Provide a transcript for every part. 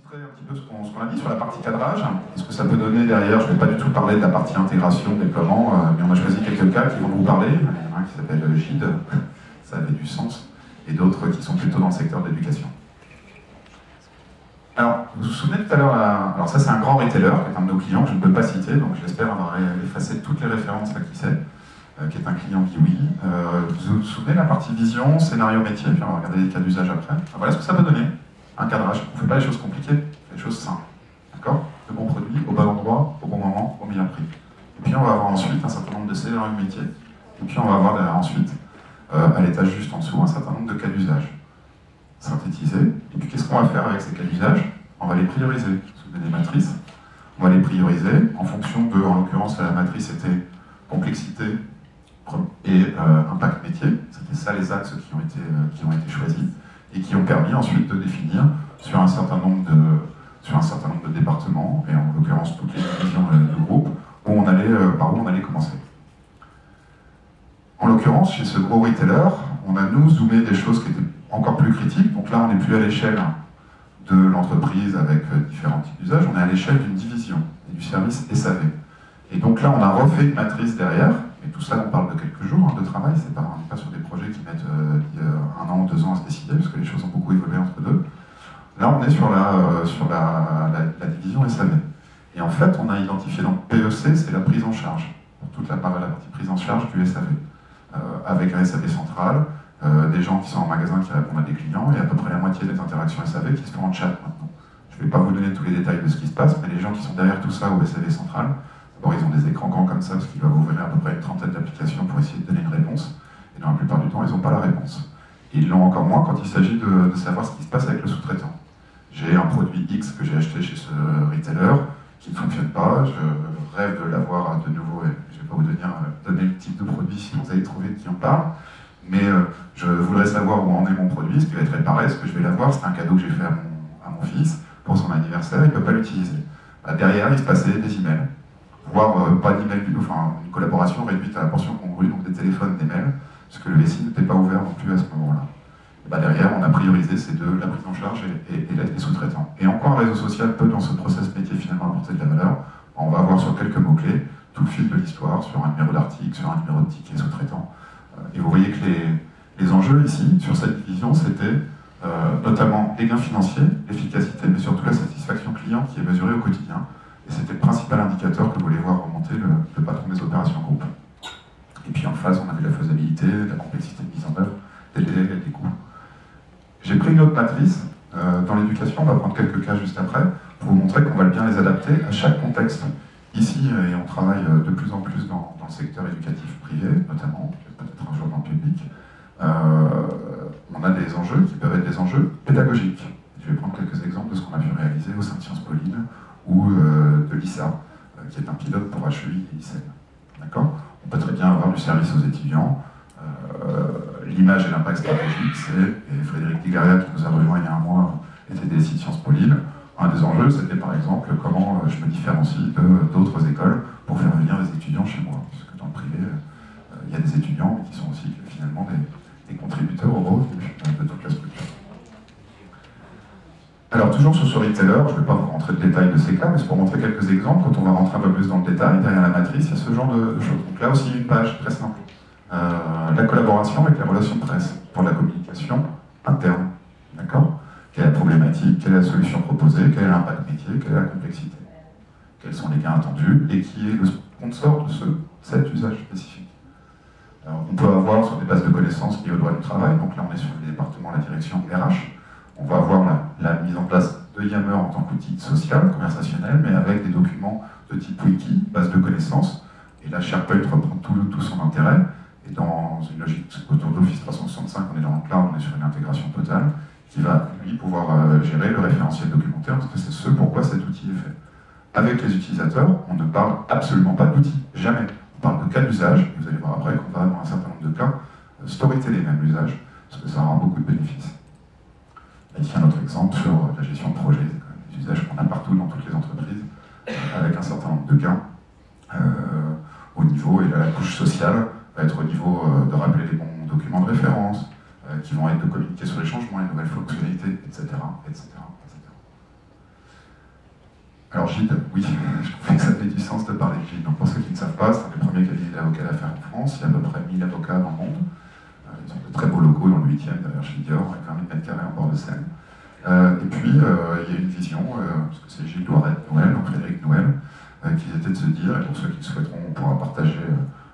illustrer un petit peu ce qu'on a dit sur la partie cadrage, ce que ça peut donner derrière. Je ne vais pas du tout parler de la partie intégration, déploiement, mais on a choisi quelques cas qui vont vous parler. Il y en a un qui s'appelle Gide, ça avait du sens, et d'autres qui sont plutôt dans le secteur de l'éducation. Alors, vous vous souvenez tout à l'heure, alors ça c'est un grand retailer, qui est un de nos clients, que je ne peux pas citer, donc j'espère avoir effacé toutes les références à qui c'est, qui est un client Kiwi. Vous vous souvenez de la partie vision, scénario métier, puis on va regarder les cas d'usage après. Alors, voilà ce que ça peut donner. Un cadrage. On ne fait pas les choses compliquées, on fait les choses simples. D'accord? Le bon produit, au bon endroit, au bon moment, au meilleur prix. Et puis on va avoir ensuite un certain nombre de scénarios de métier. Et puis on va avoir ensuite, à l'étage juste en dessous, un certain nombre de cas d'usage. Synthétisés. Et puis qu'est-ce qu'on va faire avec ces cas d'usage? On va les prioriser. Vous avez des matrices. On va les prioriser en fonction de, en l'occurrence, la matrice était complexité et impact métier. C'était ça les axes qui ont été choisis. Et qui ont permis ensuite de définir sur un certain nombre de départements, et en l'occurrence toutes les divisions de groupe, par où on allait commencer. En l'occurrence, chez ce gros retailer, on a nous zoomé des choses qui étaient encore plus critiques. Donc là, on n'est plus à l'échelle de l'entreprise avec différents types d'usages, on est à l'échelle d'une division et du service SAV. Et donc là, on a refait une matrice derrière. Et tout ça, on parle de quelques jours de travail, on n'est pas sur des projets qui mettent 1 an ou 2 ans à se décider, parce que les choses ont beaucoup évolué entre deux. Là, on est sur la division SAV. Et en fait, on a identifié, donc PEC, c'est la prise en charge, pour toute la partie prise en charge du SAV, avec un SAV central, des gens qui sont en magasin qui répondent à des clients, et à peu près la moitié des interactions SAV qui se font en chat maintenant. Je ne vais pas vous donner tous les détails de ce qui se passe, mais les gens qui sont derrière tout ça au SAV central, d'abord, ils ont des écrans grands comme ça, parce qu'ils doivent ouvrir à peu près une trentaine d'applications pour essayer de donner une réponse. Et dans la plupart du temps, ils n'ont pas la réponse. Et ils l'ont encore moins quand il s'agit de savoir ce qui se passe avec le sous-traitant. J'ai un produit X que j'ai acheté chez ce retailer qui ne fonctionne pas. Je rêve de l'avoir de nouveau. Et je ne vais pas vous donner le type de produit si vous allez trouver de qui on parle. Mais je voudrais savoir où en est mon produit, ce qui va être réparé, est-ce que je vais l'avoir. C'est un cadeau que j'ai fait à mon fils pour son anniversaire. Il ne peut pas l'utiliser. Derrière, il se passait des emails. Voire pas d'email du tout, enfin une collaboration réduite à la portion congrue, donc des téléphones, des mails, parce que le SI n'était pas ouvert non plus à ce moment-là. Derrière, on a priorisé ces deux, la prise en charge et les sous-traitants. Et en quoi un réseau social peut, dans ce process métier, finalement apporter de la valeur? On va avoir sur quelques mots-clés tout le fil de l'histoire, sur un numéro d'article, sur un numéro de ticket sous-traitant. Et vous voyez que les enjeux ici, sur cette division, c'était notamment les gains financiers, l'efficacité, mais surtout la satisfaction client qui est mesurée au quotidien. Et c'était le principal indicateur que voulait voir remonter le patron des opérations groupe. Et puis en face, on avait la faisabilité, la complexité de mise en œuvre, des délais et des coûts. J'ai pris une autre matrice. Dans l'éducation, on va prendre quelques cas juste après, pour vous montrer qu'on va bien les adapter à chaque contexte. Ici, et on travaille de plus en plus dans le secteur éducatif privé, notamment, peut-être un jour dans le public, on a des enjeux qui peuvent être des enjeux pédagogiques. Je vais prendre quelques exemples de ce qu'on a pu réaliser au sein de Sciences Po Lille, ou de l'ISA, qui est un pilote pour HEI et ICEN. D'accord? On peut très bien avoir du service aux étudiants. L'image et l'impact stratégique, et Frédéric Digaria, qui nous a rejoint il y a un mois, était DSI de Sciences Po Lille. Un des enjeux, c'était par exemple comment je me différencie d'autres écoles pour faire venir des étudiants chez moi. Puisque dans le privé, il y a des étudiants qui sont aussi finalement des contributeurs au revenu de toute la structure. Alors toujours sur ce retailer, je ne vais pas vous rentrer de détails de ces cas, mais c'est pour montrer quelques exemples. Quand on va rentrer un peu plus dans le détail, derrière la matrice, il y a ce genre de choses. Donc là aussi, une page très simple. La collaboration avec les relations de presse pour la communication interne. D'accord? Quelle est la problématique? Quelle est la solution proposée? Quel est l'impact métier? Quelle est la complexité? Quels sont les gains attendus? Et qui est le sponsor de cet usage spécifique? Alors, on peut avoir sur des bases de connaissances liées au droit du travail. Donc là, on est sur le département, la direction RH. On va avoir la mise en place de Yammer en tant qu'outil social, conversationnel, mais avec des documents de type wiki, base de connaissances. Et là, SharePoint reprend tout son intérêt. Et dans une logique autour d'Office 365, on est dans le cloud, on est sur une intégration totale, qui va, lui, pouvoir gérer le référentiel documentaire, parce que c'est ce pourquoi cet outil est fait. Avec les utilisateurs, on ne parle absolument pas d'outils, jamais. On parle de cas d'usage, et vous allez voir après qu'on va dans un certain nombre de cas storyteller même l'usage, parce que ça aura beaucoup de bénéfices. Ici un autre exemple sur la gestion de projet, des usages qu'on a partout dans toutes les entreprises, avec un certain nombre de gains au niveau, et là, la couche sociale va être au niveau de rappeler les bons documents de référence, qui vont être de communiquer sur les changements, les nouvelles fonctionnalités, etc., etc., etc. Alors Gide, oui, je trouvais que ça avait du sens de parler de Gide. Donc pour ceux qui ne savent pas, c'est un des premiers cabinets d'avocats d'affaires en France. Il y a à peu près 1000 avocats dans le monde. Ils ont de très beaux locaux dans le 8e, derrière chez Dior, avec 20 000 m² en bord de Seine. Et puis, il y a une vision, parce que c'est Gilles Noël, donc Frédéric Noël, qui était de se dire, et pour ceux qui le souhaiteront, on pourra partager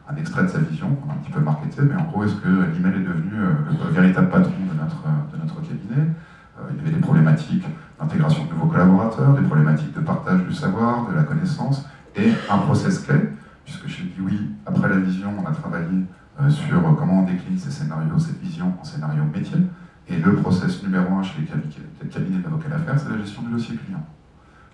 un extrait de sa vision, qu'on a un petit peu marketé, mais en gros, est-ce que l'email est devenu le véritable patron de notre cabinet? Il y avait des problématiques d'intégration de nouveaux collaborateurs, des problématiques de partage du savoir, de la connaissance, et un process clé, puisque chez Biwi, après la vision, on a travaillé sur comment on décline ces scénarios, cette vision en scénario métier. Et le process numéro 1 chez les cabinets d'avocats d'affaires, c'est la gestion du dossier client.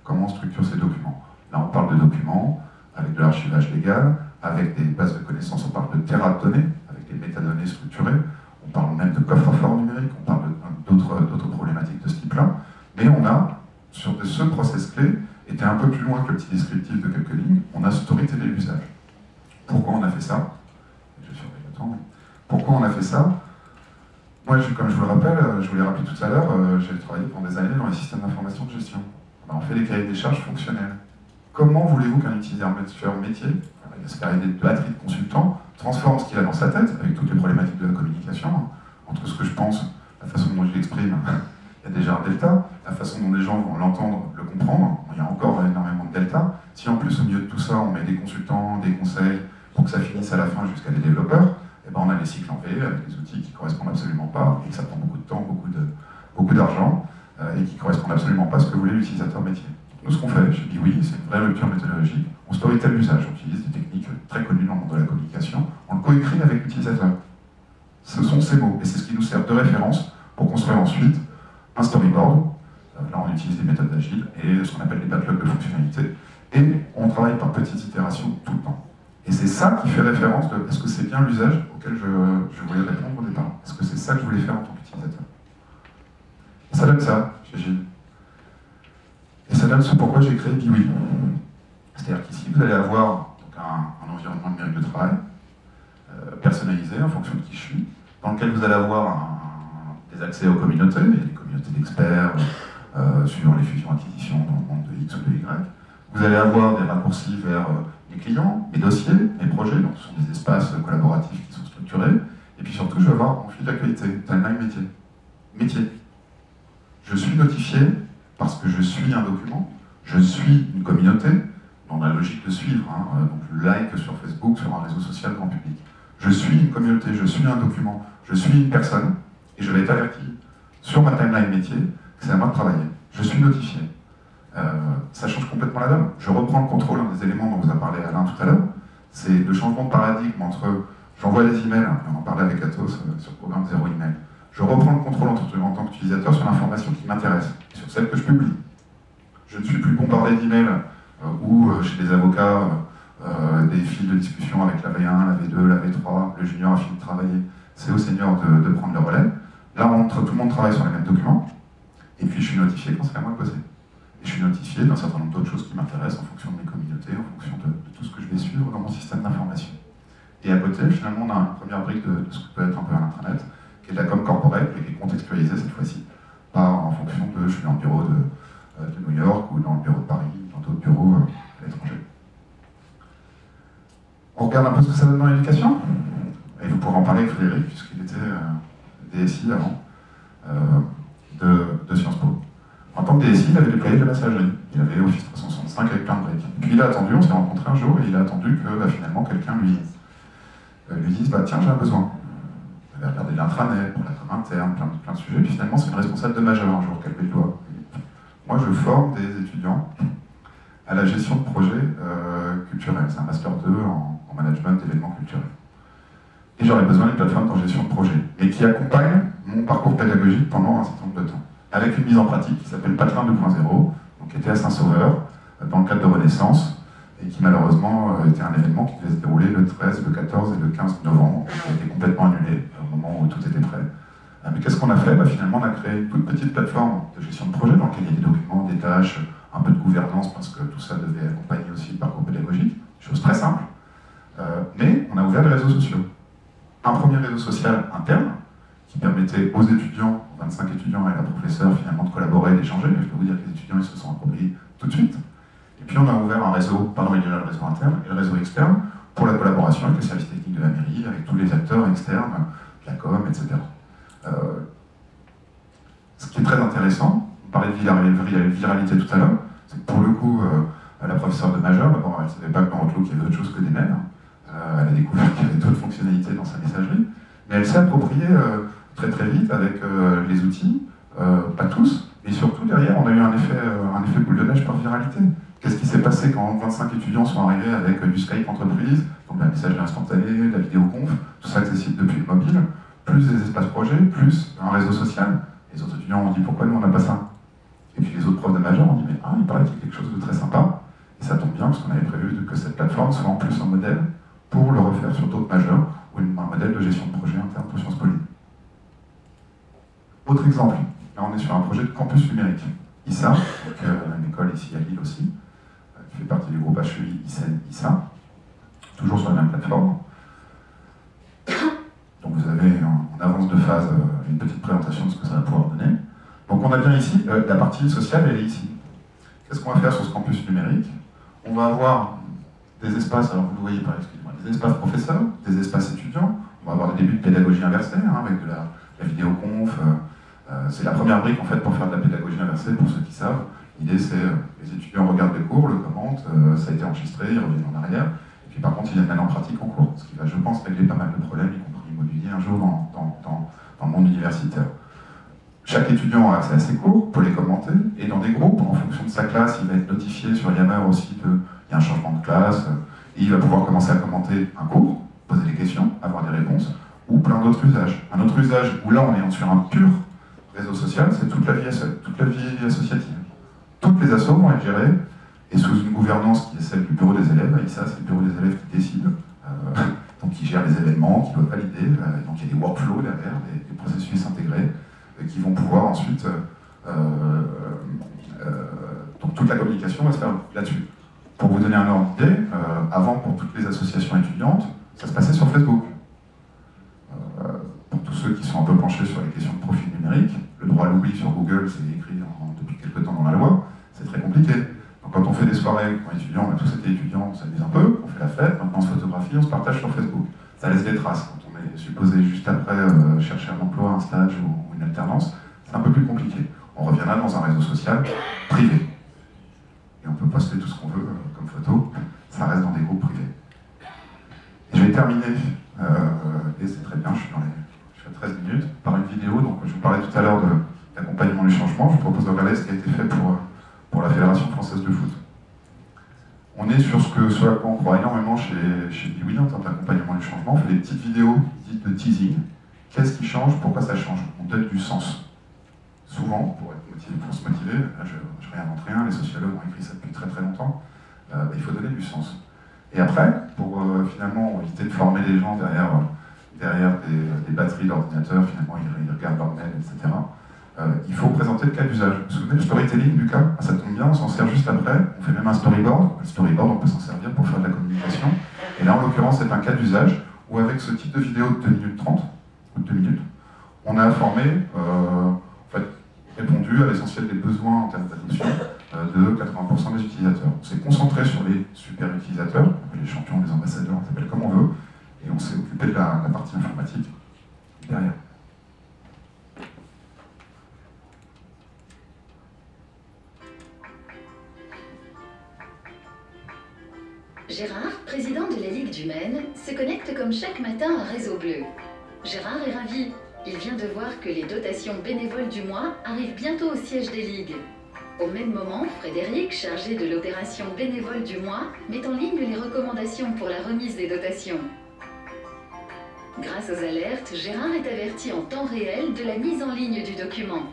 Comment on structure ces documents? Là, on parle de documents avec de l'archivage légal, avec des bases de connaissances, on parle de terra de données, avec des métadonnées structurées, on parle même de coffre-fort numérique, on parle d'autres problématiques de ce type-là. Mais on a, sur ce process clé, été un peu plus loin que le petit descriptif de quelques lignes, on a storytellé l'usage. Pourquoi on a fait ça? Je surveille le temps. Pourquoi on a fait ça? Moi, comme je vous le rappelle, je vous l'ai rappelé tout à l'heure, j'ai travaillé pendant des années dans les systèmes d'information de gestion. On fait des cahiers des charges fonctionnels. Comment voulez-vous qu'un utilisateur métier, avec cette idée de batterie de consultants, transforme ce qu'il a dans sa tête, avec toutes les problématiques de la communication, entre ce que je pense, la façon dont je l'exprime, il y a déjà un delta, la façon dont les gens vont l'entendre, le comprendre, il y a encore énormément de delta. Si en plus, au milieu de tout ça, on met des consultants, des conseils, pour que ça finisse à la fin jusqu'à des développeurs, et ben on a des cycles en V avec des outils qui ne correspondent absolument pas, et que ça prend beaucoup de temps, beaucoup d'argent, et qui ne correspondent absolument pas à ce que voulait l'utilisateur métier. Nous, ce qu'on fait chez Biwi, c'est une vraie rupture méthodologique. On storytell l'usage, on utilise des techniques très connues dans le monde de la communication, on le coécrit avec l'utilisateur. Ce sont ces mots, et c'est ce qui nous sert de référence pour construire ensuite un storyboard. Là, on utilise des méthodes agiles et ce qu'on appelle des backlogs de fonctionnalités, et on travaille par petites itérations tout le temps. Et c'est ça qui fait référence de est-ce que c'est bien l'usage auquel je voulais répondre au départ? Est-ce que c'est ça que je voulais faire en tant qu'utilisateur? Ça donne ça, chez Gilles. Et ça donne ce pourquoi j'ai créé Biwi. C'est-à-dire qu'ici, vous allez avoir donc, un environnement numérique de travail personnalisé en fonction de qui je suis, dans lequel vous allez avoir des accès aux communautés, des communautés d'experts, suivant les fusions-acquisitions dans le monde de X ou de Y. Vous allez avoir des raccourcis vers mes clients, mes dossiers, mes projets, donc ce sont des espaces collaboratifs qui sont structurés. Et puis surtout, je vais avoir mon fil d'actualité, timeline métier. Métier. Je suis notifié parce que je suis un document, je suis une communauté, dans la logique de suivre, donc le like sur Facebook, sur un réseau social grand public. Je suis une communauté, je suis un document, je suis une personne, et je vais être averti sur ma timeline métier que c'est à moi de travailler. Je suis notifié. Ça change complètement la donne. Je reprends le contrôle, un des éléments dont vous a parlé Alain tout à l'heure, c'est le changement de paradigme entre j'envoie des emails, et on en parlait avec Atos sur le programme Zéro Email. Je reprends le contrôle en tant qu'utilisateur sur l'information qui m'intéresse, sur celle que je publie. Je ne suis plus bombardé d'emails ou chez les avocats, des fils de discussion avec la V1, la V2, la V3, le junior a fini de travailler, c'est au senior de prendre le relais. Là, tout le monde travaille sur les mêmes documents, et puis je suis notifié quand c'est à moi de bosser. Et je suis notifié d'un certain nombre d'autres choses qui m'intéressent en fonction de mes communautés, en fonction de tout ce que je vais suivre dans mon système d'information. Et à côté, finalement, on a une première brique de ce que peut être un peu à l'intranet, qui est de la com corporate, mais qui est contextualisée cette fois-ci, en fonction de je suis dans le bureau de New York, ou dans le bureau de Paris, ou dans d'autres bureaux à l'étranger. On regarde un peu ce que ça donne dans l'éducation, et vous pourrez en parler avec Frédéric, puisqu'il était DSI avant de Sciences Po. En tant que DSI, il avait déployé de la messagerie. Il avait Office 365 avec plein de briques. Puis il a attendu, on s'est rencontrés un jour, et il a attendu que finalement quelqu'un lui dise tiens, j'ai un besoin. Il avait regardé l'intranet, pour la com interne, plein de sujets, puis finalement c'est une responsable de majeur un jour qui a levé le doigt. Moi je forme des étudiants à la gestion de projets culturels. C'est un Master 2 en management d'événements culturels. Et j'aurais besoin d'une plateforme de gestion de projet, et qui accompagne mon parcours pédagogique pendant un certain nombre de temps, avec une mise en pratique qui s'appelle Patelin 2.0, qui était à Saint-Sauveur, dans le cadre de Renaissance, et qui malheureusement était un événement qui devait se dérouler le 13, le 14 et le 15 novembre, qui a été complètement annulé au moment où tout était prêt. Mais qu'est-ce qu'on a fait? Finalement, on a créé une toute petite plateforme de gestion de projet dans laquelle il y a des documents, des tâches, un peu de gouvernance, parce que tout ça devait accompagner aussi le parcours pédagogique, chose très simple. Mais on a ouvert des réseaux sociaux. Un premier réseau social interne, qui permettait aux étudiants, 25 étudiants et la professeure finalement de collaborer et d'échanger. Je peux vous dire que les étudiants ils se sont appropriés tout de suite. puis on a ouvert un réseau, pardon, il y a le réseau interne et le réseau externe pour la collaboration avec les services techniques de la mairie, avec tous les acteurs externes, la com, etc. Ce qui est très intéressant, on parlait de viralité tout à l'heure, c'est que pour le coup, la professeure de majeur, d'abord, elle ne savait pas que dans Outlook il y avait autre chose que des mails. Elle a découvert qu'il y avait d'autres fonctionnalités dans sa messagerie, mais elle s'est appropriée très très vite avec les outils, pas tous, et surtout derrière on a eu un effet boule de neige par viralité. Qu'est-ce qui s'est passé quand 25 étudiants sont arrivés avec du Skype entreprise, donc la messagerie instantanée, la vidéoconf, tout ça accessible depuis le mobile, plus des espaces projets, plus un réseau social. Les autres étudiants ont dit pourquoi nous on n'a pas ça. Et puis les autres profs de majeur ont dit mais il paraît qu'il y a quelque chose de très sympa, et ça tombe bien parce qu'on avait prévu que cette plateforme soit en plus un modèle pour le refaire sur d'autres majeurs, ou un modèle de gestion de projet interne pour Sciences Po Lille. Autre exemple, là on est sur un projet de campus numérique. ISA, donc, une école ici à Lille aussi, qui fait partie du groupe HEI ISA, toujours sur la même plateforme. Donc vous avez en avance de phase une petite présentation de ce que ça va pouvoir donner. Donc on a bien ici, la partie sociale elle est ici. Qu'est-ce qu'on va faire sur ce campus numérique? On va avoir des espaces, alors vous le voyez par excusez-moi, des espaces professeurs, des espaces étudiants, on va avoir des débuts de pédagogie inversée, avec de la vidéoconf. C'est la première brique en fait pour faire de la pédagogie inversée, pour ceux qui savent. L'idée c'est les étudiants regardent les cours, le commentent, ça a été enregistré, ils reviennent en arrière, et puis par contre ils viennent mettre en pratique en cours, ce qui va je pense régler pas mal de problèmes, y compris immobilier un jour dans le monde universitaire. Chaque étudiant a accès à ses cours, peut les commenter, et dans des groupes, en fonction de sa classe, il va être notifié sur Yammer aussi qu'il y a un changement de classe, et il va pouvoir commencer à commenter un cours, poser des questions, avoir des réponses, ou plein d'autres usages. Un autre usage où là on est sur un pur réseau social, c'est toute la vie associative. Toutes les assos vont être gérées, et sous une gouvernance qui est celle du bureau des élèves. Avec ça, c'est le bureau des élèves qui décide, donc qui gère les événements, qui doit valider, donc il y a des workflows derrière, des processus intégrés, qui vont pouvoir ensuite... donc toute la communication va se faire là-dessus. Pour vous donner un ordre d'idée, avant, pour toutes les associations étudiantes, ça se passait sur Facebook. Pour tous ceux qui sont un peu penchés sur les questions de profil numérique, le droit à l'oubli sur Google, c'est écrit depuis quelques temps dans la loi, c'est très compliqué. Donc quand on fait des soirées quand étudiants, on a tous été étudiants, on s'amuse un peu, on fait la fête, maintenant on se photographie, on se partage sur Facebook. Ça laisse des traces. Quand on est supposé juste après chercher un emploi, un stage ou une alternance, c'est un peu plus compliqué. On revient là dans un réseau social privé. Et on peut poster tout ce qu'on veut comme photo, ça reste dans des groupes privés. Et je vais terminer, et c'est très bien, je suis à 13 minutes, par une vidéo. Donc je vous parlais tout à l'heure de l'accompagnement du changement. Je vous propose de regarder ce qui a été fait pour la Fédération française de foot. On est sur à quoi on croit énormément chez Bill en termes d'accompagnement du changement. On fait des petites vidéos dites de teasing. Qu'est-ce qui change? Pourquoi ça change? On donne du sens. Souvent, pour se motiver, là, je réinvente rien, les sociologues ont écrit ça depuis très très longtemps, il faut donner du sens. Et après, pour finalement éviter de former les gens derrière des batteries d'ordinateurs, finalement ils regardent leur mail, etc., il faut présenter le cas d'usage. Vous vous souvenez du storytelling du cas? Ça tombe bien, on s'en sert juste après, on fait même un storyboard. Le storyboard, on peut s'en servir pour faire de la communication. Et là, en l'occurrence, c'est un cas d'usage où avec ce type de vidéo de 2 minutes 30, ou 2 minutes, on a formé, répondu à l'essentiel des besoins en termes d'adoption de 80% des utilisateurs. On s'est concentré sur les super utilisateurs, les champions, les ambassadeurs, on s'appelle comme on veut, et on s'est occupé de la partie informatique derrière. Gérard, président de la Ligue du Maine, se connecte comme chaque matin à Réseau Bleu. Gérard est ravi. Il vient de voir que les dotations bénévoles du mois arrivent bientôt au siège des ligues. Au même moment, Frédéric, chargé de l'opération bénévole du mois, met en ligne les recommandations pour la remise des dotations. Grâce aux alertes, Gérard est averti en temps réel de la mise en ligne du document.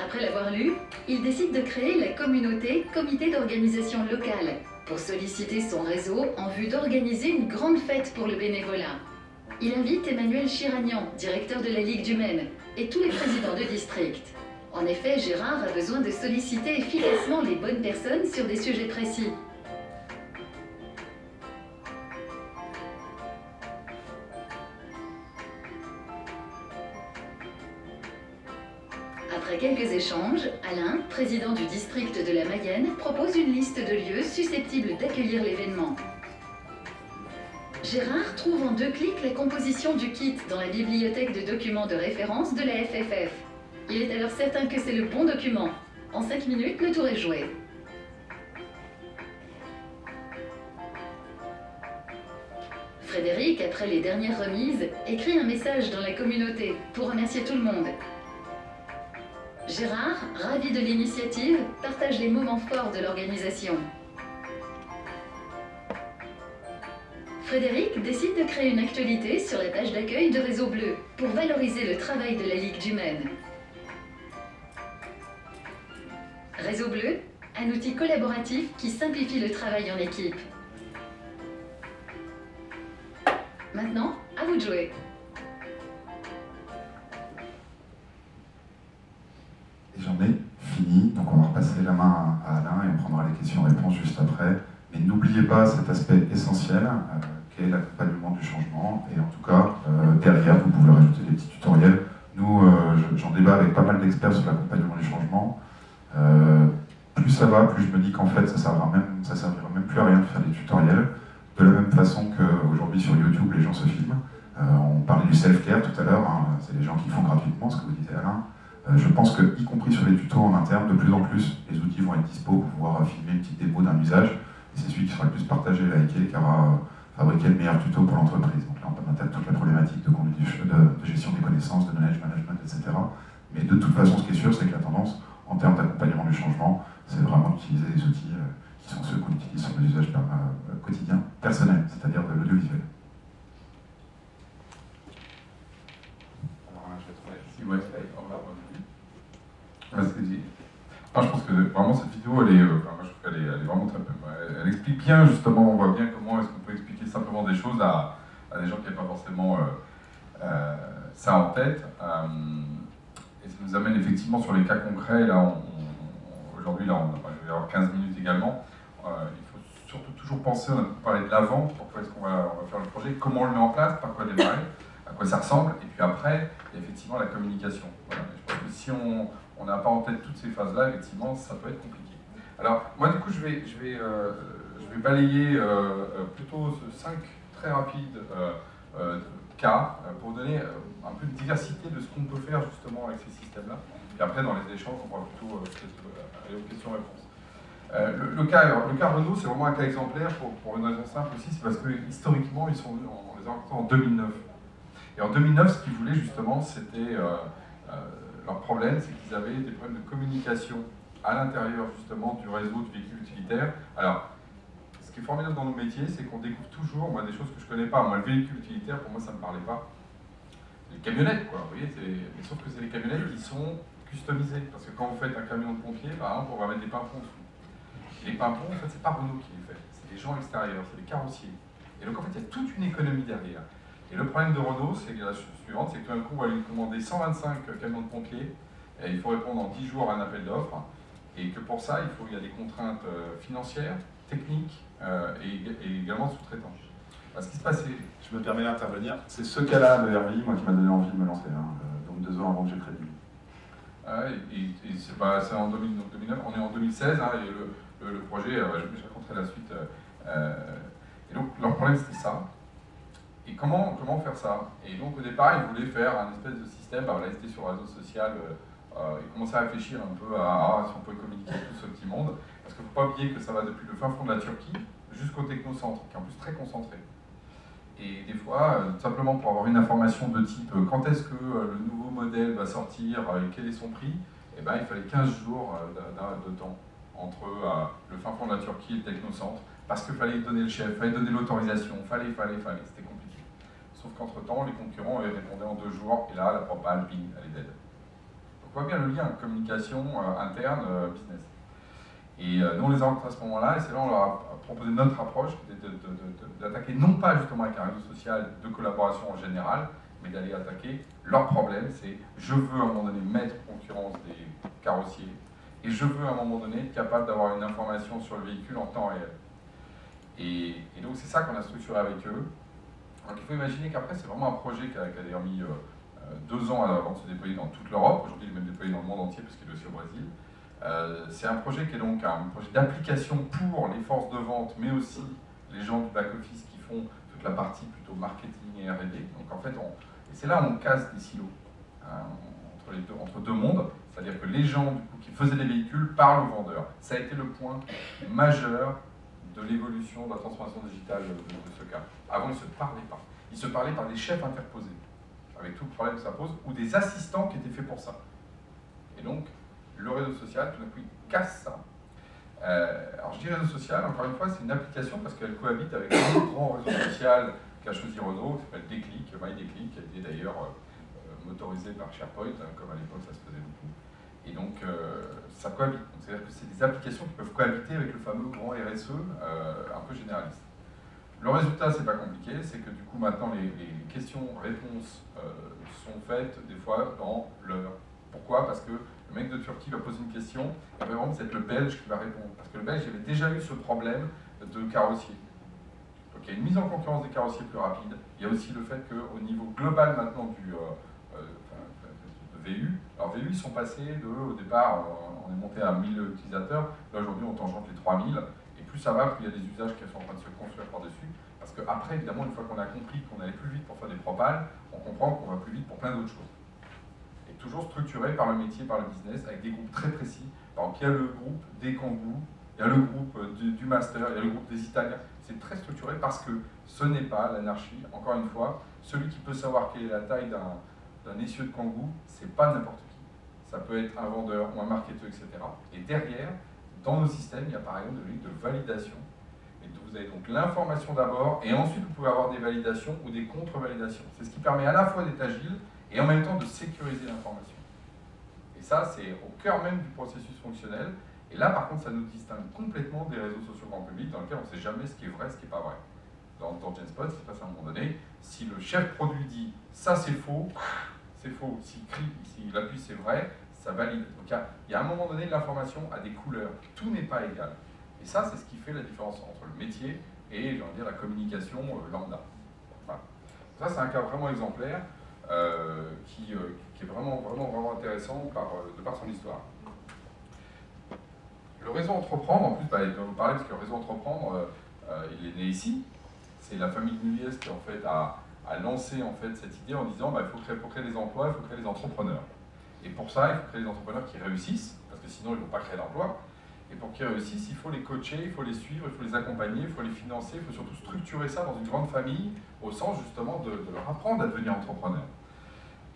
Après l'avoir lu, il décide de créer la communauté Comité d'organisation locale pour solliciter son réseau en vue d'organiser une grande fête pour le bénévolat. Il invite Emmanuel Chiragnan, directeur de la Ligue du Maine, et tous les présidents de district. En effet, Gérard a besoin de solliciter efficacement les bonnes personnes sur des sujets précis. Après quelques échanges, Alain, président du district de la Mayenne, propose une liste de lieux susceptibles d'accueillir l'événement. Gérard trouve en 2 clics la composition du kit dans la bibliothèque de documents de référence de la FFF. Il est alors certain que c'est le bon document. En 5 minutes, le tour est joué. Frédéric, après les dernières remises, écrit un message dans la communauté pour remercier tout le monde. Gérard, ravi de l'initiative, partage les moments forts de l'organisation. Frédéric décide de créer une actualité sur la page d'accueil de Réseau Bleu pour valoriser le travail de la Ligue du Maine. Réseau Bleu, un outil collaboratif qui simplifie le travail en équipe. Maintenant, à vous de jouer. Et j'en ai fini, donc on va repasser la main à Alain et on prendra les questions-réponses juste après. Mais n'oubliez pas cet aspect essentiel qui est l'accompagnement du changement. Et en tout cas, derrière, vous pouvez rajouter des petits tutoriels. Nous, j'en débat avec pas mal d'experts sur l'accompagnement du changement. Plus ça va, plus je me dis qu'en fait, ça servira même plus à rien de faire des tutoriels. De la même façon qu'aujourd'hui sur YouTube, les gens se filment. On parlait du self-care tout à l'heure, hein, c'est les gens qui font gratuitement, ce que vous disiez Alain. Je pense que, y compris sur les tutos en interne, de plus en plus, les outils vont être dispo pour pouvoir filmer une petite démo d'un usage. Et c'est celui qui sera le plus partagé et liké qui aura fabriqué le meilleur tuto pour l'entreprise. Donc là, on intègre toute la problématique de gestion des connaissances, de management, etc. Mais de toute façon, ce qui est sûr, c'est que la tendance, en termes d'accompagnement du changement, c'est vraiment d'utiliser des outils qui sont ceux qu'on utilise sur nos usages quotidiens, personnels, c'est-à-dire de l'audiovisuel. Alors, je vais trouver. Si, ouais, je pense que vraiment cette vidéo, elle est, moi, je trouve qu'elle est vraiment très peu. Elle explique bien, justement, on voit bien comment est-ce qu'on peut expliquer simplement des choses à des gens qui n'avaient pas forcément ça en tête. Et ça nous amène effectivement sur les cas concrets. Là, aujourd'hui, là, je vais avoir 15 minutes également. Il faut surtout toujours penser, on a parlé de l'avant, pourquoi est-ce qu'on va faire le projet, comment on le met en place, par quoi démarrer, à quoi ça ressemble, et puis après, il y a effectivement la communication. Voilà. Je pense que si on n'a pas en tête toutes ces phases-là, effectivement, ça peut être compliqué. Alors, moi, du coup, je vais balayer plutôt 5 très rapides cas pour donner un peu de diversité de ce qu'on peut faire justement avec ces systèmes-là. Et après, dans les échanges, on pourra plutôt aller aux questions-réponses. Le cas Renault, c'est vraiment un cas exemplaire pour une raison simple aussi, c'est parce que historiquement, on les a rencontrés en 2009. Et en 2009, ce qu'ils voulaient justement, c'était leur problème, c'est qu'ils avaient des problèmes de communication à l'intérieur justement du réseau de véhicules utilitaires. Alors, ce qui est formidable dans nos métiers, c'est qu'on découvre toujours des choses que je ne connais pas. Moi, le véhicule utilitaire, pour moi, ça ne me parlait pas. Les camionnettes, quoi, vous voyez, mais sauf que c'est les camionnettes qui sont customisées. Parce que quand vous faites un camion de pompier, par exemple, on va mettre des pimpons dessus. Et les pimpons, en fait, c'est pas Renault qui les fait, c'est des gens extérieurs, c'est des carrossiers. Et donc, en fait, il y a toute une économie derrière. Et le problème de Renault, c'est la suivante, c'est que tout d'un coup, on va lui commander 125 camions de pompiers, et il faut répondre en 10 jours à un appel d'offres, et que pour ça, il y a des contraintes financières, techniques, et également de sous-traitants. Ce qui se passe, je me permets d'intervenir, c'est ce cas-là de RVI, moi, qui m'a donné envie de me lancer, donc 2 ans avant que j'ai créé. Et c'est en 2009, on est en 2016, et le projet, je raconterai la suite. Et donc, leur problème, c'était ça. Et comment faire ça? Et donc, au départ, ils voulaient faire un espèce de système, là, ils étaient sur le réseau social, ils commençaient à réfléchir un peu à si on pouvait communiquer tout ce petit monde. Parce qu'il ne faut pas oublier que ça va depuis le fin fond de la Turquie jusqu'au technocentre, qui est en plus très concentré. Et des fois, simplement pour avoir une information de type quand est-ce que le nouveau modèle va sortir et quel est son prix, eh ben, il fallait 15 jours de temps entre le fin fond de la Turquie et le technocentre, parce qu'il fallait donner le chef, il fallait donner l'autorisation, fallait, c'était compliqué. Sauf qu'entre-temps, les concurrents répondaient en 2 jours, et là, la propale, ping, elle est dead. Donc on voit bien le lien communication interne, business. Et nous, on les a rencontrés à ce moment-là, et c'est là qu'on leur a proposé notre approche, d'attaquer non pas justement avec un réseau social de collaboration en général, mais d'aller attaquer leur problème, c'est je veux à un moment donné mettre en concurrence des carrossiers, et je veux à un moment donné être capable d'avoir une information sur le véhicule en temps réel. Et donc c'est ça qu'on a structuré avec eux. Donc il faut imaginer qu'après c'est vraiment un projet qui a d'ailleurs mis 2 ans avant de se déployer dans toute l'Europe. Aujourd'hui, il est même déployé dans le monde entier, puisqu'il est aussi au Brésil. C'est un projet qui est donc un projet d'application pour les forces de vente, mais aussi les gens du back-office qui font toute la partie plutôt marketing et R&D. Donc en fait, et c'est là où on casse des silos entre deux mondes, c'est-à-dire que les gens du coup, qui faisaient les véhicules parlent aux vendeurs. Ça a été le point majeur de l'évolution de la transformation digitale de ce cas. Avant, ils ne se parlaient pas. Ils se parlaient par des chefs interposés, avec tout le problème que ça pose, ou des assistants qui étaient faits pour ça. Et donc, le réseau social, tout d'un coup, il casse ça. Alors, je dis réseau social, encore une fois, c'est une application parce qu'elle cohabite avec un autre grand réseau social qu'a choisi Renault, qui s'appelle Déclic, MyDéclic, qui a été d'ailleurs motorisé par SharePoint, comme à l'époque ça se faisait beaucoup. Et donc, ça cohabite. C'est-à-dire que c'est des applications qui peuvent cohabiter avec le fameux grand RSE un peu généraliste. Le résultat, c'est pas compliqué, c'est que du coup, maintenant, les questions-réponses sont faites des fois dans l'heure. Pourquoi? Parce que le mec de Turquie va poser une question, et vraiment, c'est le Belge qui va répondre. Parce que le Belge avait déjà eu ce problème de carrossier. Donc il y a une mise en concurrence des carrossiers plus rapide. Il y a aussi le fait qu'au niveau global maintenant de VU, alors VU, ils sont passés au départ, on est monté à 1000 utilisateurs, là aujourd'hui on tangente les 3000, et plus ça va, plus il y a des usages qui sont en train de se construire par-dessus. Parce qu'après, évidemment, une fois qu'on a compris qu'on allait plus vite pour faire des propals, on comprend qu'on va plus vite pour plein d'autres choses. Et toujours structuré par le métier, par le business, avec des groupes très précis. Par exemple, il y a le groupe des Kangoo, il y a le groupe du Master, il y a le groupe des Italiens. C'est très structuré parce que ce n'est pas l'anarchie. Encore une fois, celui qui peut savoir quelle est la taille d'un essieu de Kangoo, c'est pas n'importe qui. Ça peut être un vendeur ou un marketeur, etc. Et derrière, dans nos systèmes, il y a par exemple de validation. Et vous avez donc l'information d'abord, et ensuite vous pouvez avoir des validations ou des contre-validations. C'est ce qui permet à la fois d'être agile et en même temps de sécuriser l'information. Et ça, c'est au cœur même du processus fonctionnel. Et là, par contre, ça nous distingue complètement des réseaux sociaux grand public dans lesquels on ne sait jamais ce qui est vrai, ce qui n'est pas vrai. Dans Genspot, il se passe à un moment donné, si le chef produit dit « ça c'est faux », s'il appuie « c'est vrai », ça valide. Donc il y a un moment donné, l'information a des couleurs. Tout n'est pas égal. Et ça, c'est ce qui fait la différence entre le métier et, j'ai envie de dire, la communication lambda. Voilà. Ça, c'est un cas vraiment exemplaire qui est vraiment intéressant de par son histoire. Le réseau Entreprendre, en plus, je vais vous parler parce que le réseau Entreprendre, il est né ici. C'est la famille Nuliez qui, en fait, a lancé en fait, cette idée en disant bah, pour créer des emplois, il faut créer des entrepreneurs. Et pour ça, il faut créer des entrepreneurs qui réussissent, parce que sinon, ils ne vont pas créer d'emplois. Et pour qu'ils réussissent, il faut les coacher, il faut les suivre, il faut les accompagner, il faut les financer, il faut surtout structurer ça dans une grande famille, au sens justement de leur apprendre à devenir entrepreneur.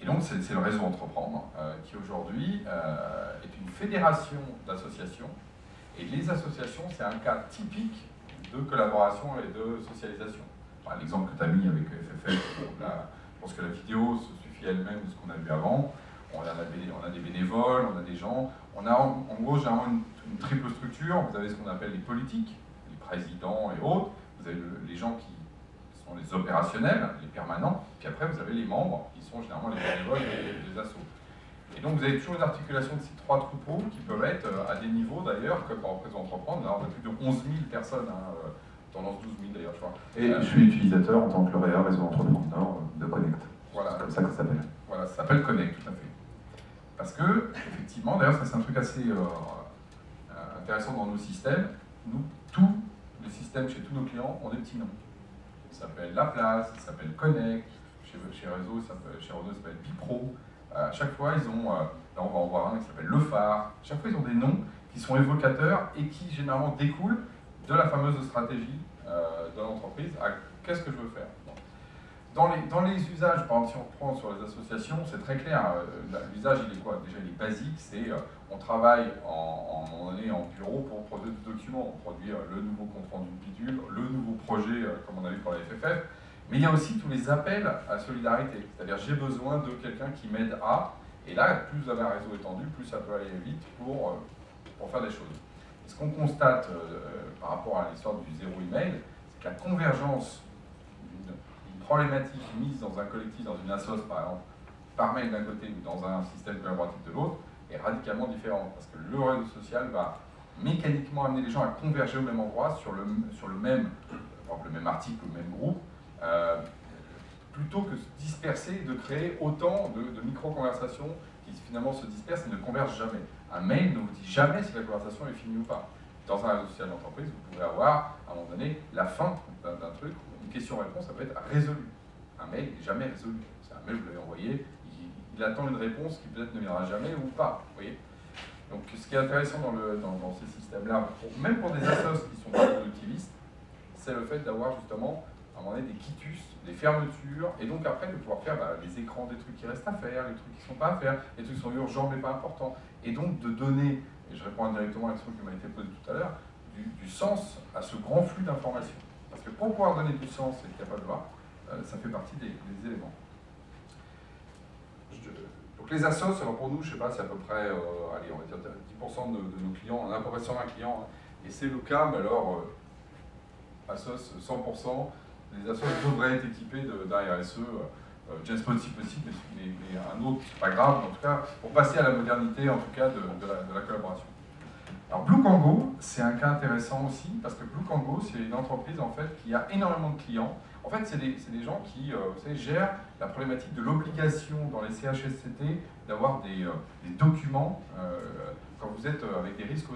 Et donc, c'est le réseau Entreprendre, qui aujourd'hui est une fédération d'associations. Et les associations, c'est un cas typique de collaboration et de socialisation. Enfin, l'exemple que tu as mis avec FFF, je pense que la vidéo se suffit elle-même de ce qu'on a vu avant. On a des bénévoles, on a des gens. On a en gros généralement une triple structure. Vous avez ce qu'on appelle les politiques, les présidents et autres. Vous avez les gens qui sont les opérationnels, les permanents. Puis après, vous avez les membres, qui sont généralement les bénévoles et les assos. Et donc, vous avez toujours une articulation de ces trois troupeaux qui peuvent être à des niveaux d'ailleurs, comme par Réseau Entreprendre. Là, on a plus de 11 000 personnes, tendance 12 000 d'ailleurs, je crois. Et je suis utilisateur en tant que lauréat Réseau Entrepreneur de Connect. Voilà. C'est comme ça que ça s'appelle. Voilà, ça s'appelle Connect, tout à fait. Parce que, effectivement, d'ailleurs, ça c'est un truc assez intéressant dans nos systèmes. Nous, tous les systèmes chez tous nos clients ont des petits noms. Ça s'appelle La Place, ça s'appelle Connect, chez Réseau, chez Renault, ça s'appelle Bipro. À chaque fois, ils ont, là on va en voir un qui s'appelle Le Phare. À chaque fois, ils ont des noms qui sont évocateurs et qui généralement découlent de la fameuse stratégie de l'entreprise à qu'est-ce que je veux faire. Dans les usages, par exemple, si on reprend sur les associations, c'est très clair. L'usage, il est quoi? Déjà, il est basique. C'est on travaille en bureau pour produire des documents. On produit le nouveau compte rendu bidule, le nouveau projet, comme on a vu pour la FFF. Mais il y a aussi tous les appels à solidarité. C'est-à-dire, j'ai besoin de quelqu'un qui m'aide à. Et là, plus vous avez un réseau étendu, plus ça peut aller vite pour faire des choses. Et ce qu'on constate par rapport à l'histoire du zéro email, c'est que la convergence d'une problématique mise dans un collectif, dans une assoce par exemple, par mail d'un côté ou dans un système collaboratif de l'autre, est radicalement différente. Parce que le réseau social va mécaniquement amener les gens à converger au même endroit sur le même article, le même groupe. plutôt que de se disperser et de créer autant de micro-conversations qui finalement se dispersent et ne convergent jamais. Un mail ne vous dit jamais si la conversation est finie ou pas. Dans un réseau social d'entreprise, vous pouvez avoir, à un moment donné, la fin d'un truc, une question-réponse, ça peut être résolu. Un mail n'est jamais résolu. C'est un mail, vous l'avez envoyé, il attend une réponse qui peut-être ne viendra jamais ou pas. Vous voyez. Donc ce qui est intéressant dans ces systèmes-là, même pour des assos qui sont pas productivistes, c'est le fait d'avoir justement, à un moment donné, des quitus, des fermetures, et donc après de pouvoir faire les écrans des trucs qui restent à faire, les trucs qui ne sont pas à faire, les trucs qui sont urgents mais pas importants, et donc de donner, et je réponds directement à la question qui m'a été posée tout à l'heure, du sens à ce grand flux d'informations. Parce que pour pouvoir donner du sens et être capable de voir, ça fait partie des éléments. Donc les assos, alors pour nous, je ne sais pas, c'est à peu près, allez, on va dire 10% de nos clients, on a à peu près 120 clients, hein, et c'est le cas, mais alors, assos 100%, les assos devraient être équipés d'un RSE, Genspot si possible, mais un autre, c'est pas grave, en tout cas, pour passer à la modernité, en tout cas, de la collaboration. Alors BlueKango, c'est un cas intéressant aussi, parce que BlueKango, c'est une entreprise en fait qui a énormément de clients. En fait, c'est des gens qui vous savez, gèrent la problématique de l'obligation dans les CHSCT d'avoir des documents quand vous êtes avec des risques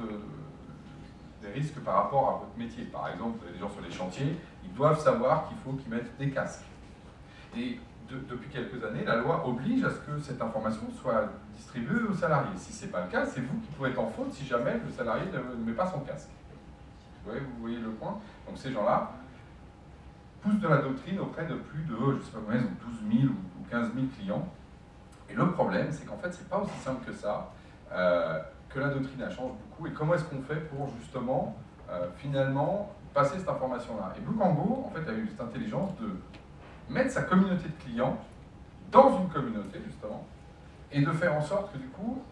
par rapport à votre métier. Par exemple, vous avez des gens sur les chantiers, ils doivent savoir qu'il faut qu'ils mettent des casques. Et depuis quelques années, la loi oblige à ce que cette information soit distribuée aux salariés. Si ce n'est pas le cas, c'est vous qui pouvez être en faute si jamais le salarié ne met pas son casque. Vous voyez le point? Donc ces gens-là poussent de la doctrine auprès de plus de, je ne sais pas combien, ils ont 12 000 ou 15 000 clients. Et le problème, c'est qu'en fait, ce n'est pas aussi simple que ça, que la doctrine elle change beaucoup. Et comment est-ce qu'on fait pour justement, finalement, passer cette information-là? Et BlueKango, en fait, a eu cette intelligence de mettre sa communauté de clients dans une communauté, justement, et de faire en sorte que, du coup,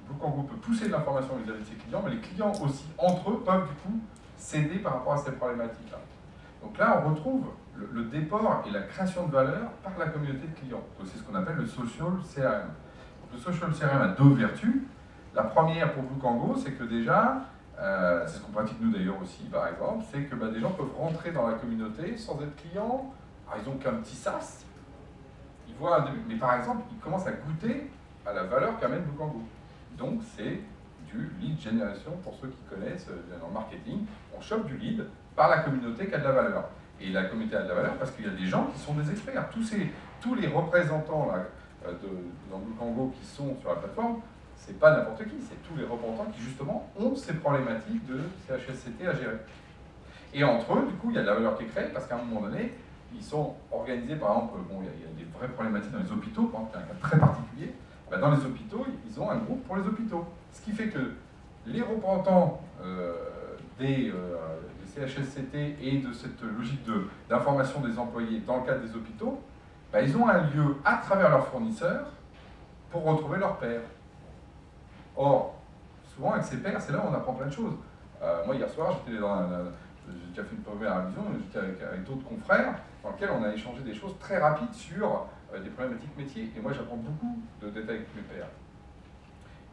BlueKango peut pousser de l'information vis-à-vis de ses clients, mais les clients aussi, entre eux, peuvent, du coup, s'aider par rapport à ces problématiques-là. Donc là, on retrouve le déport et la création de valeur par la communauté de clients. C'est ce qu'on appelle le social CRM. Donc, le social CRM a deux vertus. La première, pour BlueKango, c'est que déjà, c'est ce qu'on pratique nous d'ailleurs aussi, par exemple, c'est que des gens peuvent rentrer dans la communauté sans être clients. Alors, ils n'ont qu'un petit SaaS, ils voient mais par exemple, ils commencent à goûter à la valeur qu'amène BlueKango. Donc, c'est du lead generation, pour ceux qui connaissent dans le marketing. On chope du lead par la communauté qui a de la valeur. Et la communauté a de la valeur parce qu'il y a des gens qui sont des experts. Tous les représentants là, dans BlueKango qui sont sur la plateforme, c'est pas n'importe qui, c'est tous les représentants qui justement ont ces problématiques de CHSCT à gérer. Et entre eux, du coup, il y a de la valeur qui est créée parce qu'à un moment donné, ils sont organisés, par exemple, il y a des vraies problématiques dans les hôpitaux, par exemple, il y a un cas très particulier. Dans les hôpitaux, ils ont un groupe pour les hôpitaux. Ce qui fait que les représentants des CHSCT et de cette logique d'information des employés dans le cadre des hôpitaux, ils ont un lieu à travers leurs fournisseurs pour retrouver leurs pairs. Or, souvent avec ces pairs, c'est là où on apprend plein de choses. Moi, hier soir, j'ai déjà fait une première révision, j'étais avec d'autres confrères dans lesquels on a échangé des choses très rapides sur des problématiques métiers. Et moi, j'apprends beaucoup de détails avec mes pairs.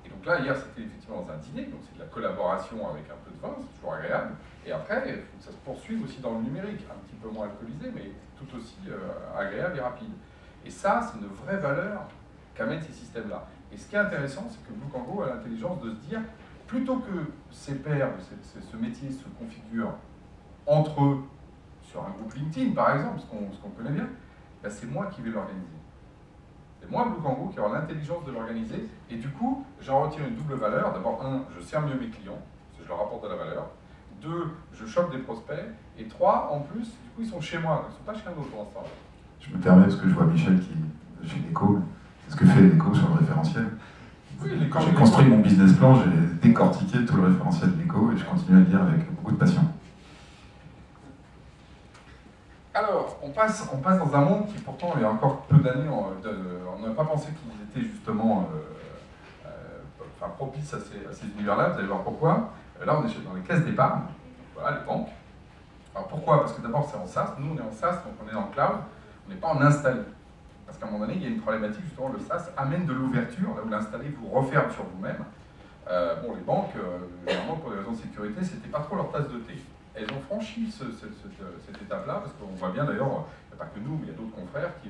Et donc là, hier, c'était effectivement dans un dîner, donc c'est de la collaboration avec un peu de vin, c'est toujours agréable. Et après, il faut que ça se poursuive aussi dans le numérique, un petit peu moins alcoolisé, mais tout aussi agréable et rapide. Et ça, c'est une vraie valeur qu'amènent ces systèmes-là. Et ce qui est intéressant, c'est que BlueKango a l'intelligence de se dire, plutôt que ces pairs, ce métier se configure entre eux, sur un groupe LinkedIn par exemple, ce qu'on connaît bien, c'est moi qui vais l'organiser. C'est moi, BlueKango, qui aura l'intelligence de l'organiser, et du coup, j'en retire une double valeur. D'abord, un, je sers mieux mes clients, parce que je leur apporte de la valeur. Deux, je chope des prospects. Et trois, en plus, du coup, ils sont chez moi, ils ne sont pas chez un autre pour l'instant. Je me permets, parce que je vois Michel qui chez l'ECO, c'est ce que fait l'ECO sur le référentiel. Oui, quand j'ai construit mon business plan, j'ai décortiqué tout le référentiel de l'ECO, et je continue à le dire avec beaucoup de passion. Alors, on passe dans un monde qui pourtant, il y a encore peu d'années, on n'a pas pensé qu'ils étaient justement propices à ces univers-là. Vous allez voir pourquoi. Là, on est dans les caisses d'épargne, voilà, les banques. Alors pourquoi? Parce que d'abord, c'est en SaaS. Nous, on est en SaaS, donc on est en cloud. On n'est pas en installé. Parce qu'à un moment donné, il y a une problématique, justement, le SaaS amène de l'ouverture, là où l'installé vous referme sur vous-même. Les banques, généralement, pour des raisons de sécurité, c'était pas trop leur tasse de thé. elles ont franchi cette étape-là, parce qu'on voit bien d'ailleurs, il n'y a pas que nous, mais il y a d'autres confrères qui,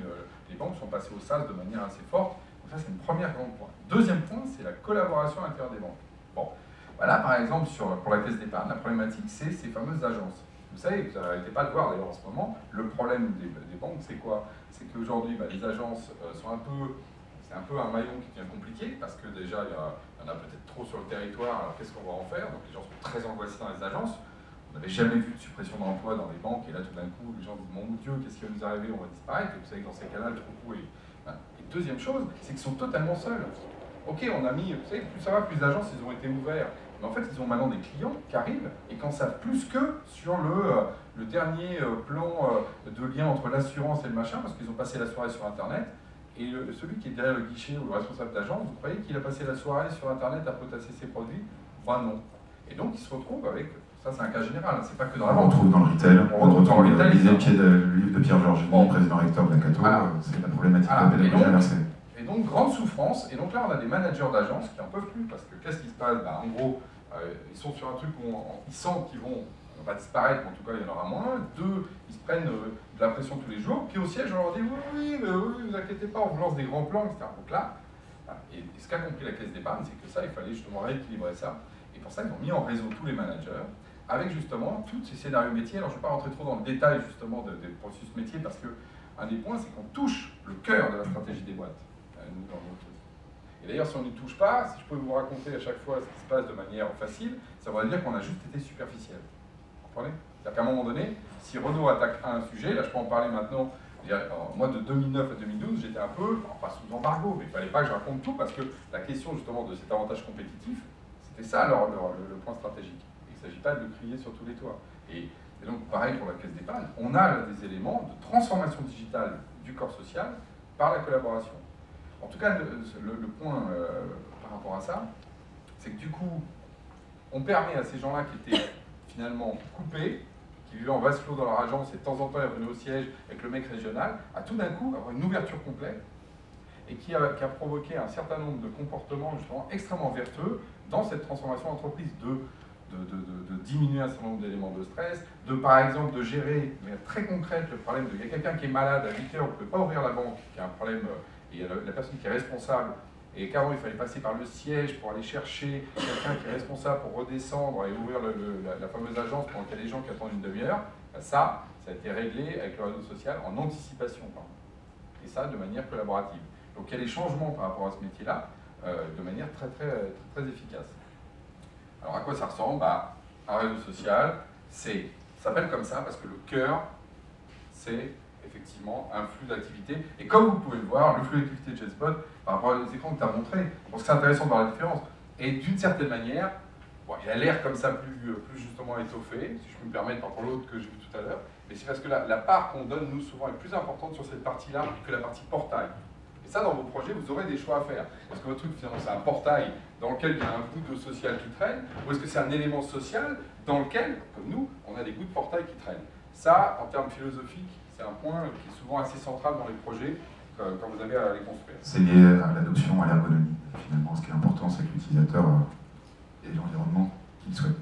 les banques sont passées au SaaS de manière assez forte. Donc ça, c'est une première grande point. Deuxième point, c'est la collaboration à l'intérieur des banques. Bon, voilà, par exemple, pour la caisse d'épargne, la problématique, c'est ces fameuses agences. Vous savez, vous n'arrêtez pas de voir d'ailleurs en ce moment, le problème des banques, c'est quoi? C'est qu'aujourd'hui, les agences sont c'est un peu un maillon qui devient compliqué, parce que déjà, il y en a peut-être trop sur le territoire, alors qu'est-ce qu'on va en faire? Donc les gens sont très angoissés dans les agences. On n'avait jamais vu de suppression d'emplois dans les banques, et là tout d'un coup, les gens disent, mon Dieu, qu'est-ce qui va nous arriver? On va disparaître. Et vous savez que dans ces cas-là, le troupeau est... Et deuxième chose, c'est qu'ils sont totalement seuls. Ok, on a mis, vous savez, plus ça va, plus d'agences, ils ont été ouverts. Mais en fait, ils ont maintenant des clients qui arrivent et qui en savent plus qu'eux sur le dernier plan de lien entre l'assurance et le machin, parce qu'ils ont passé la soirée sur Internet. Et celui qui est derrière le guichet ou le responsable d'agence, vous croyez qu'il a passé la soirée sur Internet à potasser ses produits? Ben non. Et donc, il se retrouve avec... Ça, c'est un cas général, c'est pas que dans la On vente. retrouve dans le retail, on retrouve dans le retail, le livre de Pierre Georgini, président recteur de la Cato, c'est la problématique de la pédagogie inversée. Et donc, grande souffrance. Et donc là, on a des managers d'agence qui n'en peuvent plus, parce que qu'est-ce qui se passe? En gros, ils sont sur un truc où ils sentent qu'ils vont pas disparaître, mais en tout cas, il y en aura moins. Deux, ils se prennent de la pression tous les jours. Puis au siège, on leur dit oui, vous inquiétez pas, on vous lance des grands plans, etc. Donc là, et ce qu'a compris la caisse d'épargne, c'est que ça, il fallait justement rééquilibrer ça. Et pour ça, ils ont mis en réseau tous les managers, avec justement tous ces scénarios métiers. Alors je ne vais pas rentrer trop dans le détail justement des processus métiers, parce que un des points, c'est qu'on touche le cœur de la stratégie des boîtes. Nous, dans notre... Et d'ailleurs, si on n'y touche pas, si je peux vous raconter à chaque fois ce qui se passe de manière facile, ça voudrait dire qu'on a juste été superficiel. Vous comprenez? C'est-à-dire qu'à un moment donné, si Renault attaque un sujet, là je peux en parler maintenant, moi de 2009 à 2012, j'étais un peu, pas sous embargo, mais il ne fallait pas que je raconte tout, parce que la question justement de cet avantage compétitif, c'était ça le point stratégique. Il ne s'agit pas de le crier sur tous les toits. Et donc pareil pour la caisse d'épargne, on a là des éléments de transformation digitale du corps social par la collaboration. En tout cas, le point par rapport à ça, c'est que du coup, on permet à ces gens-là qui étaient finalement coupés, qui vivaient en vase clos dans leur agence et de temps en temps ils revenaient au siège avec le mec régional, à tout d'un coup avoir une ouverture complète et qui a provoqué un certain nombre de comportements justement extrêmement vertueux dans cette transformation d'entreprise, de diminuer un certain nombre d'éléments de stress, de par exemple de gérer de manière très concrète le problème de il y a quelqu'un qui est malade à 8 heures, on ne peut pas ouvrir la banque, qui a un problème, et il y a la personne qui est responsable, et qu'avant il fallait passer par le siège pour aller chercher quelqu'un qui est responsable pour redescendre et ouvrir la fameuse agence pendant qu'il y a des gens qui attendent une demi-heure, ça a été réglé avec le réseau social en anticipation, et ça de manière collaborative. Donc il y a des changements par rapport à ce métier-là, de manière très efficace. Alors à quoi ça ressemble? Un réseau social, ça s'appelle comme ça parce que le cœur, c'est effectivement un flux d'activité. Et comme vous pouvez le voir, le flux d'activité de JetSpot, par rapport aux écrans que tu as montré, donc c'est intéressant de voir la différence. Et d'une certaine manière, il a l'air comme ça plus justement étoffé, si je peux me permettre par rapport à l'autre que j'ai vu tout à l'heure, mais c'est parce que la part qu'on donne, nous, souvent, est plus importante sur cette partie-là que la partie portail. Et ça, dans vos projets, vous aurez des choix à faire. Est-ce que votre truc, finalement, c'est un portail dans lequel il y a un bout de social qui traîne, ou est-ce que c'est un élément social dans lequel, comme nous, on a des bouts de portail qui traînent? Ça, en termes philosophiques, c'est un point qui est souvent assez central dans les projets quand vous avez à les construire. C'est lié à l'adoption, à l'ergonomie. Finalement, ce qui est important, c'est que l'utilisateur ait l'environnement qu'il souhaite.